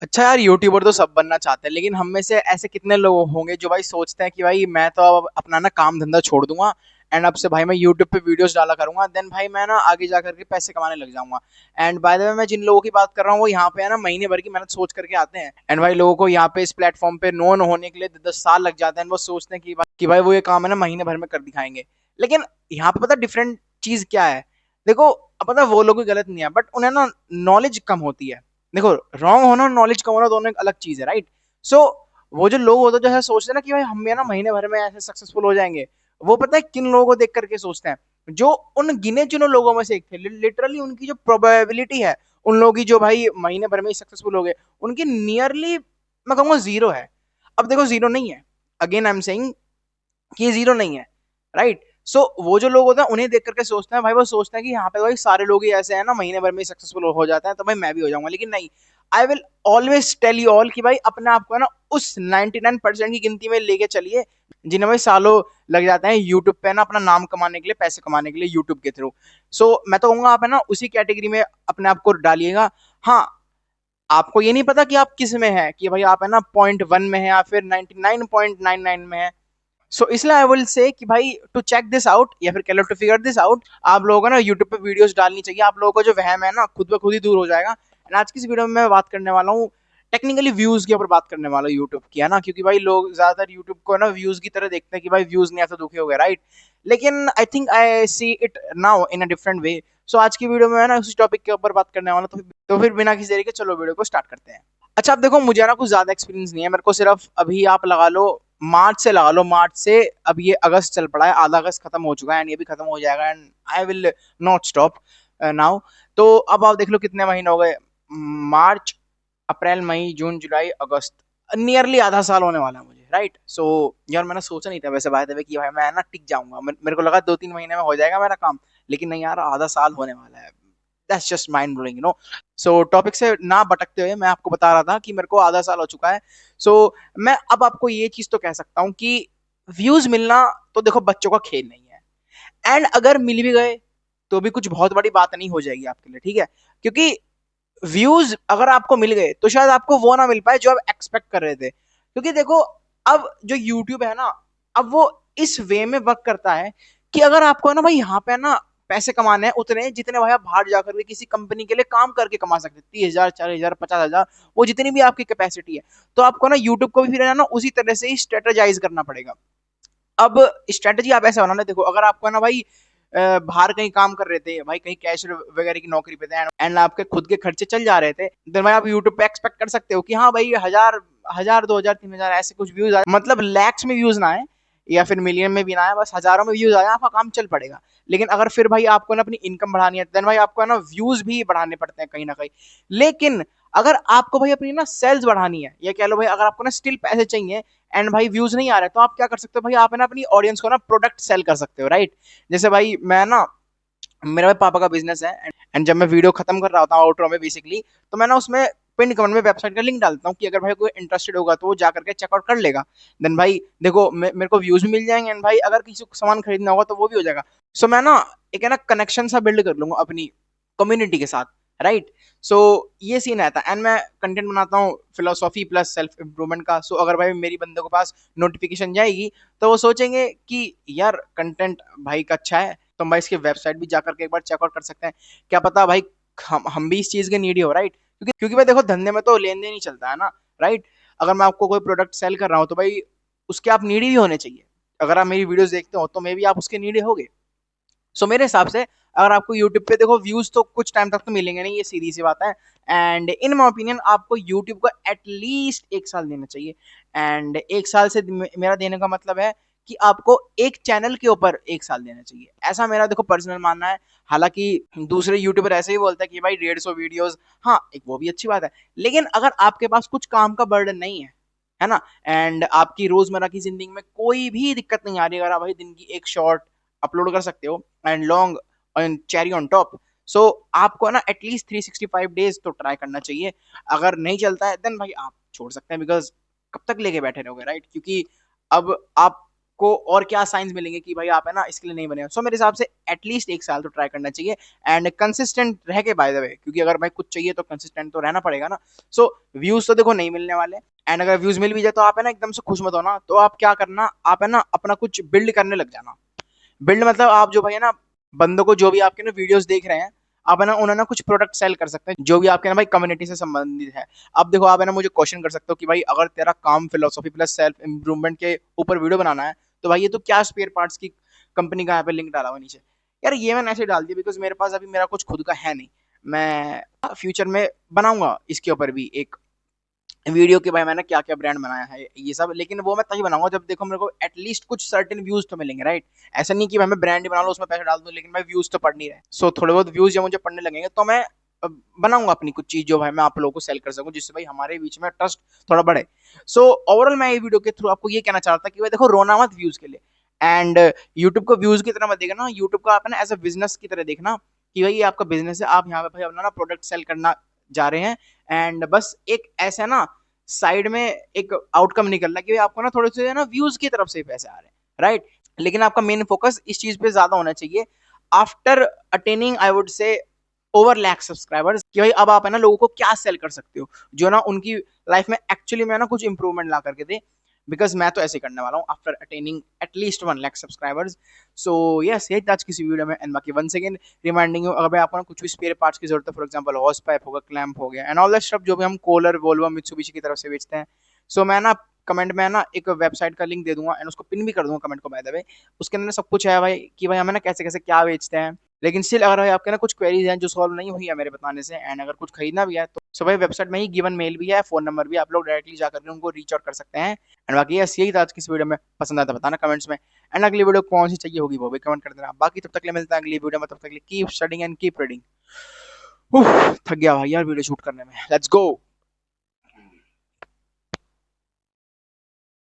अच्छा यार, यूट्यूबर तो सब बनना चाहते हैं, लेकिन हम में से ऐसे कितने लोग होंगे जो भाई सोचते हैं कि भाई मैं तो अब अपना ना काम धंधा छोड़ दूंगा एंड अब से भाई मैं यूट्यूब पे वीडियोस डाला करूंगा, देन भाई मैं ना आगे जा करके पैसे कमाने लग जाऊंगा। एंड बाय द वे, मैं जिन लोगों की बात कर रहा हूँ वो यहाँ पे है ना महीने भर की मेहनत सोच करके आते हैं, एंड भाई लोगों को यहाँ पे इस प्लेटफॉर्म पे नोन होने के लिए 10 साल लग जाते हैं। वो सोचते हैं कि भाई वो ये काम है ना महीने भर में कर दिखाएंगे। लेकिन यहाँ पे पता डिफरेंट चीज क्या है। देखो, अब पता वो लोग भी गलत नहीं है, बट उन्हें ना नॉलेज कम होती है। देखो, रॉन्ग होना और नॉलेज कम होना दोनों एक अलग चीज है, राइट। सो वो जो लोग होते हैं जो ऐसा सोचते हैं ना कि भाई हम भी ना महीने भर में ऐसे सक्सेसफुल हो जाएंगे, वो पता है किन लोगों को देख करके सोचते हैं? जो उन गिने चुने लोगों में से एक थे, लिटरली उनकी जो प्रोबेबिलिटी है उन लोगों की जो भाई महीने भर में ही सक्सेसफुल हो गए, उनकी नियरली मैं कहूंगा जीरो है। अब देखो, जीरो नहीं है, अगेन आई एम सेइंग कि ये जीरो नहीं है, राइट। सो वो जो लोग होते हैं उन्हें देख करके सोचते हैं, भाई वो सोचते हैं कि यहाँ पे भाई सारे लोग ही ऐसे हैं ना महीने भर में सक्सेसफुल हो जाते हैं, तो भाई मैं भी हो जाऊंगा। लेकिन नहीं, I will always tell you all कि भाई अपने आप को है ना उस 99% की गिनती में लेके चलिए जिन्हें भाई सालों लग जाते हैं यूट्यूब पे ना अपना नाम कमाने के लिए, पैसे कमाने के लिए यूट्यूब के थ्रू। सो मैं तो कहूंगा आप है ना उसी कैटेगरी में अपने आप को डालिएगा। हाँ, आपको ये नहीं पता कि आप किस में है, कि भाई आप है ना 0.1 में है या फिर 99.99 में है। सो इसलिए आई विल से कि भाई टू चेक दिस आउट या फिर टू फिगर दिस आउट, आप लोगों को ना यूट्यूब पे वीडियोस डालनी चाहिए। आप लोगों को जो वहम है ना खुद ब खुद ही दूर हो जाएगा। एंड आज की इस वीडियो में मैं बात करने वाला हूँ टेक्निकली व्यूज के ऊपर बात करने वाला हूँ यूट्यूब की, है ना, क्योंकि भाई लोग ज्यादातर यूट्यूब को ना व्यूज की तरह देखते हैं कि भाई व्यूज नहीं आते दुखी हो गए, राइट। लेकिन I think I see it now in a different way. So आज की वीडियो में है ना उसी टॉपिक के ऊपर बात करने वाला हूं। तो फिर बिना किसी देरी के चलो वीडियो को स्टार्ट करते हैं। अच्छा, आप देखो, मुझे ना कुछ ज्यादा एक्सपीरियंस नहीं है, मेरे को सिर्फ अभी आप लगा लो मार्च से लगा लो, मार्च से अब ये अगस्त चल पड़ा है, आधा अगस्त खत्म हो चुका है एंड ये भी खत्म हो जाएगा and I will not stop now. तो अब आप देख लो कितने महीने हो गए। मार्च, अप्रैल, मई, जून, जुलाई, अगस्त, नियरली आधा साल होने वाला है मुझे, राइट। सो यार मैंने सोचा नहीं था वैसे बाय द वे कि भाई मैं ना टिक जाऊंगा, मेरे को लगा 2-3 महीने में हो जाएगा मेरा काम, लेकिन नहीं यार, आधा साल होने वाला है। That's just mind blowing, you know. So topic से ना भटकते हुए मैं आपको बता रहा था कि मेरे को आधा साल हो चुका है। सो मैं अब आपको ये चीज तो कह सकता हूँ कि व्यूज मिलना तो देखो बच्चों का खेल नहीं है, एंड अगर मिल भी गए तो भी कुछ बहुत बड़ी बात नहीं हो जाएगी आपके लिए, ठीक है। क्योंकि व्यूज अगर आपको मिल गए तो शायद आपको वो ना मिल पाए जो आप एक्सपेक्ट कर रहे थे। क्योंकि देखो, अब जो यूट्यूब है ना, अब वो इस वे में वर्क करता है कि अगर आपको है ना भाई यहाँ पे ना पैसे कमाने हैं उतने जितने भाई आप बाहर जाकर के किसी कंपनी के लिए काम करके कमा सकते हैं, 30,000, 40,000, 50,000, वो जितनी भी आपकी कैपेसिटी है, तो आपको ना यूट्यूब को भी फिर है ना उसी तरह से ही स्ट्रेटेजाइज करना पड़ेगा। अब स्ट्रेटेजी आप ऐसा बनाना, देखो अगर आपको है ना भाई बाहर कहीं काम कर रहे थे भाई, कहीं कैश वगैरह की नौकरी पे थे एंड आपके खुद के खर्चे चल जा रहे थे, देन भाई आप यूट्यूब पे एक्सपेक्ट कर सकते हो कि हाँ भाई 1,000, 2,000, 3,000 ऐसे कुछ व्यूज आए, मतलब लैक्स में व्यूज ना आए या फिर मिलियन में भी ना आए, बस हजारों में व्यूज आए, आपका काम चल पड़ेगा। लेकिन अगर फिर भाई आपको ना अपनी इनकम बढ़ानी है, देन भाई आपको है ना व्यूज भी बढ़ाने पड़ते हैं कहीं ना कहीं। लेकिन अगर आपको भाई अपनी ना सेल्स बढ़ानी है, या कह लो भाई अगर आपको ना स्टिल पैसे चाहिए एंड भाई व्यूज नहीं आ रहे, तो आप क्या कर सकते हो भाई, आप है ना अपनी ऑडियंस को ना प्रोडक्ट सेल कर सकते हो, राइट। जैसे भाई मैं ना, मेरा भाई पापा का बिजनेस है एंड जब मैं वीडियो खत्म कर रहा होता हूँ आउटरो में बेसिकली, तो मैं ना उसमें पिन कमेंट में वेबसाइट का लिंक डालता हूँ कि अगर भाई कोई इंटरेस्टेड होगा तो वो जा करके चेकआउट कर लेगा। देन भाई देखो मेरे को व्यूज भी मिल जाएंगे एंड भाई अगर किसी को सामान खरीदना होगा तो वो भी हो जाएगा। सो मैं ना एक है ना कनेक्शन सा बिल्ड कर लूंगा अपनी कम्युनिटी के साथ, राइट। सो ये सीन रहता है एंड मैं कंटेंट बनाता हूँ फिलोसॉफी प्लस सेल्फ इम्प्रूवमेंट का। सो अगर भाई मेरी बंदे के पास नोटिफिकेशन जाएगी तो वो सोचेंगे कि यार कंटेंट भाई का अच्छा है, तो हम भाई इसकी वेबसाइट भी जाकर के एक बार चेकआउट कर सकते हैं। क्या पता भाई हम भी इस चीज के नीडी हो, राइट। क्योंकि भाई देखो धंधे में तो लेन देन ही चलता है ना, राइट। अगर मैं आपको कोई प्रोडक्ट सेल कर रहा हूँ तो भाई उसके आप नीडी भी होने चाहिए। अगर आप मेरी वीडियोस देखते हो तो मे भी आप उसके नीडी होगे। सो मेरे हिसाब से अगर आपको यूट्यूब पे देखो व्यूज तो कुछ टाइम तक तो मिलेंगे नहीं, ये सीधी सी बात है। एंड इन माई ओपिनियन आपको यूट्यूब को एटलीस्ट 1 साल देना चाहिए। एंड 1 साल से मेरा देने का मतलब है कि आपको एक चैनल के ऊपर 1 साल देना चाहिए, ऐसा मेरा देखो पर्सनल मानना है। हालांकि दूसरे यूट्यूबर ऐसे ही बोलते हैं कि भाई 150 वीडियोस, हाँ एक वो भी अच्छी बात है। लेकिन अगर आपके पास कुछ काम का बर्डन नहीं है ना, एंड आपकी रोजमर्रा की जिंदगी में कोई भी दिक्कत नहीं आ रही, अगर आप भाई दिन की एक शॉर्ट अपलोड कर सकते हो and long and cherry on top, so आपको ना एटलीस्ट 365 डेज तो ट्राई करना चाहिए। अगर नहीं चलता है देन भाई आप छोड़ सकते हैं, बिकॉज कब तक लेके बैठे रहोगे, राइट। क्योंकि अब आप को और क्या साइंस मिलेंगे कि भाई आप है ना इसके लिए नहीं बने हो। सो मेरे हिसाब से एटलीस्ट 1 साल तो ट्राई करना चाहिए एंड कंसिस्टेंट रह के, बाय द वे, क्योंकि अगर भाई कुछ चाहिए तो कंसिस्टेंट तो रहना पड़ेगा ना। सो व्यूज तो देखो नहीं मिलने वाले, एंड अगर व्यूज मिल भी जाए तो आप है ना एकदम से खुश मत होना, तो आप क्या करना, आप है ना अपना कुछ बिल्ड करने लग जाना। बिल्ड मतलब आप जो भाई है ना बंदों को, जो भी आपके ना वीडियोस देख रहे हैं, आप है ना उन्हें ना कुछ प्रोडक्ट सेल कर सकते हैं जो भी आपके ना भाई कम्युनिटी से संबंधित है। अब देखो आप है ना मुझे क्वेश्चन कर सकते हो कि भाई अगर तेरा काम फिलोसफी प्लस सेल्फ इंप्रूवमेंट के ऊपर वीडियो बनाना है, तो भाई ये तो क्या स्पेयर पार्ट्स की कंपनी का यहाँ पे लिंक डाला हुआ नीचे। यार ये मैंने ऐसे डाल दिया बिकॉज मेरे पास अभी मेरा कुछ खुद का है नहीं। मैं फ्यूचर में बनाऊंगा इसके ऊपर भी एक वीडियो के, भाई मैंने क्या क्या ब्रांड बनाया है ये सब, लेकिन वो मैं तभी बनाऊंगा जब देखो मेरे को एटलीस्ट कुछ सर्टेन व्यूज तो मिलेंगे, राइट। ऐसा नहीं कि भाई मैं ब्रांड ही बना लूं उसमें पैसे डाल दूं लेकिन मैं व्यूज तो पढ़ नहीं रहे। सो थोड़े बहुत व्यूज जब मुझे पढ़ने लगेंगे तो मैं बनाऊंगा अपनी कुछ चीज जो भाई मैं आप लोगों को सेल कर सकूं, जिससे भाई हमारे बीच में ट्रस्ट थोड़ा बढ़े। सो ओवरऑल मैं ये वीडियो के थ्रू आपको ये कहना चाहता कि भाई देखो रोना मत व्यूज के लिए, एंड यूट्यूब को व्यूज की तरह मत देखना, यूट्यूब को आप है ना एज अ बिजनेस की तरह देखना कि भाई ये आपका बिजनेस है, आप यहाँ पे भाई अपना ना प्रोडक्ट सेल करना जा रहे हैं, एंड बस एक ऐसा ना साइड में एक आउटकम निकलना कि आपको ना थोड़े से ना व्यूज की तरफ से पैसे आ रहे हैं, राइट। लेकिन आपका मेन फोकस इस चीज पे ज्यादा होना चाहिए after attaining, I would say, over lakh subscribers, कि भाई अब आप है ना लोगों को क्या सेल कर सकते हो जो ना उनकी लाइफ में एक्चुअली में ना कुछ इंप्रूवमेंट ला करके दे। बिकॉज मैं तो ऐसे करने वाला हूँ after attaining at least 1 lakh subscribers. So yes, यही था आज किसी वीडियो में, एंड बाकी वंस अगेन रिमाइंडिंग यू, अगर आपको ना कुछ भी स्पेयर पार्ट्स की जरूरत है, फॉर एग्जांपल हॉस पाइप होगा, क्लैंप हो गया, एंड ऑल दैट स्टफ जो भी हम कोलर वोल्वो मित्सुबिशी की तरफ से बेचते हैं। सो मैं ना कमेंट में ना एक वेबसाइट का लिंक दे दूंगा एंड उसको पिन भी कर दूंगा कमेंट को, बाय द वे। उसके अंदर सब कुछ है भाई कि भाई हमें ना कैसे कैसे क्या बेचते हैं। लेकिन स्टिल अगर भाई आपके ना कुछ क्वेरीज हैं जो सॉल्व नहीं हुई है मेरे बताने से, एंड अगर कुछ खरीदना भी है तो सो भाई वेबसाइट में ही गिवन मेल भी है, फोन नंबर भी, आप लोग डायरेक्टली जाकर के उनको रीच आउट कर सकते हैं। एंड बाकी यस, यही था आज की इस वीडियो में, पसंद आया तो बताना कमेंट्स में, एंड अगली वीडियो कौन सी चाहिए होगी वो भी कमेंट कर देना। बाकी तब तक के लिए मिलता है अगली वीडियो में, तब तक के लिए keep studying and keep reading. थक गया भाई यार वीडियो शूट करने में, लेट्स गो।